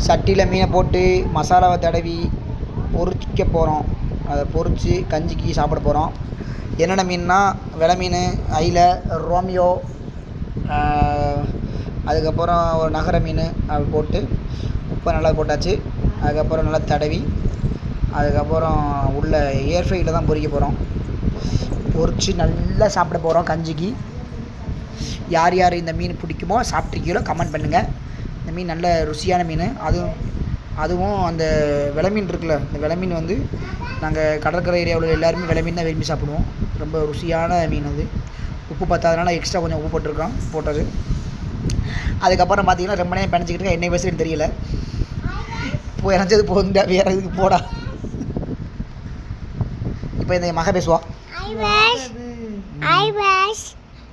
சட்டியில் மீனை போட்டு மசாலாவை தடவி பொரிக்க போகிறோம். அதை பொரித்து கஞ்சிக்கு சாப்பிட போகிறோம். என்னென்ன மீன்னா வெலை மீன், ஐல, ரோமியோ, அதுக்கப்புறம் ஒரு நகர மீன் அப்படி போட்டு உப்பை நல்லா போட்டாச்சு. அதுக்கப்புறம் நல்லா தடவி அதுக்கப்புறம் உள்ள ஏர்ஃப்ரையில் தான் பொரிக்க போகிறோம். பொரித்து நல்லா சாப்பிட போகிறோம் கஞ்சிக்கு. யார் யார் இந்த மீன் பிடிக்குமோ சாப்பிட்ருக்கீங்களோ கமெண்ட் பண்ணுங்கள். இந்த மீன் நல்ல ருசியான மீன். அதுவும் அந்த வெலை மீன் இருக்குல்ல, இந்த வெலை மீன் வந்து நாங்கள் கடற்கரை ஏரியாவில் எல்லாருமே வெலை மீன் தான் விரும்பி சாப்பிடுவோம். ரொம்ப ருசியான மீன் அது. உப்பு பத்தாதனால எக்ஸ்ட்ரா கொஞ்சம் உப்பு போட்டது. அதுக்கப்புறம் பார்த்தீங்கன்னா ரொம்ப நேரம் பிணைச்சிக்கிட்டு என்ன பேசுறதுன்னு தெரியல. இப்போ இறஞ்சது போதும், வேறு இதுக்கு போடா. இப்போ இந்த மக பேசுவா.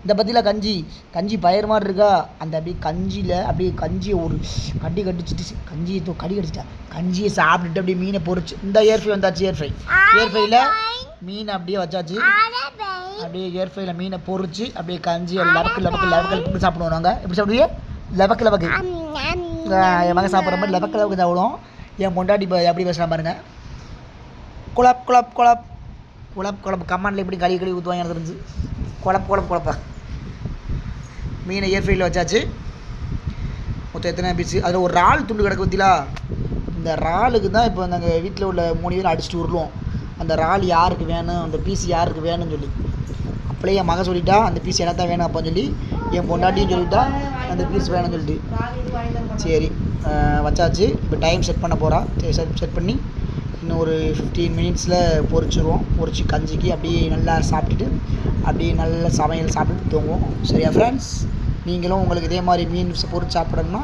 இந்த பற்றியில் கஞ்சி பயிர் மாதிரி இருக்கா. அந்த அப்படியே கஞ்சியை ஒரு கடி கடிச்சிட்டா. கஞ்சியை சாப்பிட்டுட்டு அப்படியே மீனை பொரிச்சு இந்த ஏர்ஃப்ரை வந்தாச்சு. ஏர்ஃப்ரையில் மீனை அப்படியே வச்சாச்சு. அப்படியே ஏர்ஃப்ரையில் மீனை பொரிச்சு அப்படியே கஞ்சியை லவக்கு சாப்பிடுவோம். நாங்கள் எப்படி சாப்பிடுவீங்க? லவக்கு என் மகன் சாப்பிட்ற மாதிரி லவக்கு சாப்பிடுவோம். என் பொண்டாட்டி எப்படி பேசுகிறா பாருங்க. குழப் கமாண்டில் எப்படி கழுவி ஊற்றுவாங்க எனக்கு தெரிஞ்சு. குழப்பா மீனை ஏர்ஃப்ரையில் வச்சாச்சு. மொத்தம் எத்தனை பீஸு? அதில் ஒரு இறால் துண்டு கிடக்கு பற்றிலா. இந்த இறாலுக்கு தான் இப்போ நாங்கள் வீட்டில் உள்ள 3 பேர் அடிச்சுட்டு விடுவோம். அந்த இறால் யாருக்கு வேணும், அந்த பீஸ் யாருக்கு வேணும்னு சொல்லி. அப்படியே என் மகன் சொல்லிட்டா அந்த பீஸ் எனக்கு தான் வேணும் அப்போன்னு சொல்லி. என் பொண்டாட்டியும் சொல்லிட்டா அந்த பீஸ் வேணும்னு சொல்லிட்டு. சரி வச்சாச்சு. இப்போ டைம் செட் பண்ண போகிறா. செட் பண்ணி இன்னும் ஒரு 15 மினிட்ஸில் பொரிச்சிடுவோம். பொரிச்சு கஞ்சிக்கு அப்படியே நல்லா சாப்பிட்டுட்டு அப்படியே நல்ல சமையல் சாப்பிட்டுட்டு தூங்குவோம். சரியா ஃப்ரெண்ட்ஸ்? நீங்களும் உங்களுக்கு இதே மாதிரி மீன் பொரிச்சு சாப்பிடணும்னா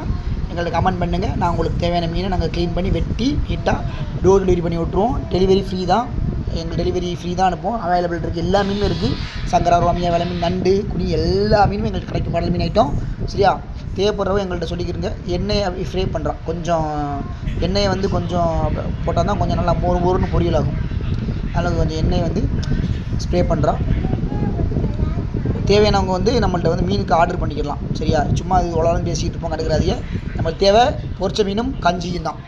எங்கள்கிட்ட கமெண்ட் பண்ணுங்கள். நான் உங்களுக்கு தேவையான மீனை நாங்கள் க்ளீன் பண்ணி வெட்டி நீட்டாக டோர் டெலிவரி பண்ணி விட்ருவோம். டெலிவரி ஃப்ரீ தான். எங்கள் டெலிவரி ஃப்ரீ தான் அனுப்புவோம். அவைலபிள் இருக்குது. எல்லா மீனும் இருக்குது. சங்கரா, ரோமியா, வெலை மீன், நண்டு, குனி எல்லா மீனும் எங்களுக்கு கிடைக்கும். கடல் மீன் ஐட்டம். சரியா? தேவைப்படுறவங்க எங்கள்கிட்ட சொல்லிக்கிறங்க. எண்ணெயை ஃப்ரை பண்ணுறோம். கொஞ்சம் எண்ணெயை வந்து கொஞ்சம் போட்டால் தான் கொஞ்சம் நல்லா மொறுன்னு பொரியல் ஆகும். அதனால் கொஞ்சம் எண்ணெயை வந்து ஸ்ப்ரே பண்ணுறோம். தேவையானவங்க வந்து நம்மள்ட்ட வந்து மீனுக்கு ஆர்டர் பண்ணிக்கலாம். சரியா? சும்மா அது உலகம் பேசிக்கிட்டு இருப்போம் கிடைக்கிறாதீங்க. நம்மளுக்கு தேவை பொரிச்ச மீனும் கஞ்சியும் தான்.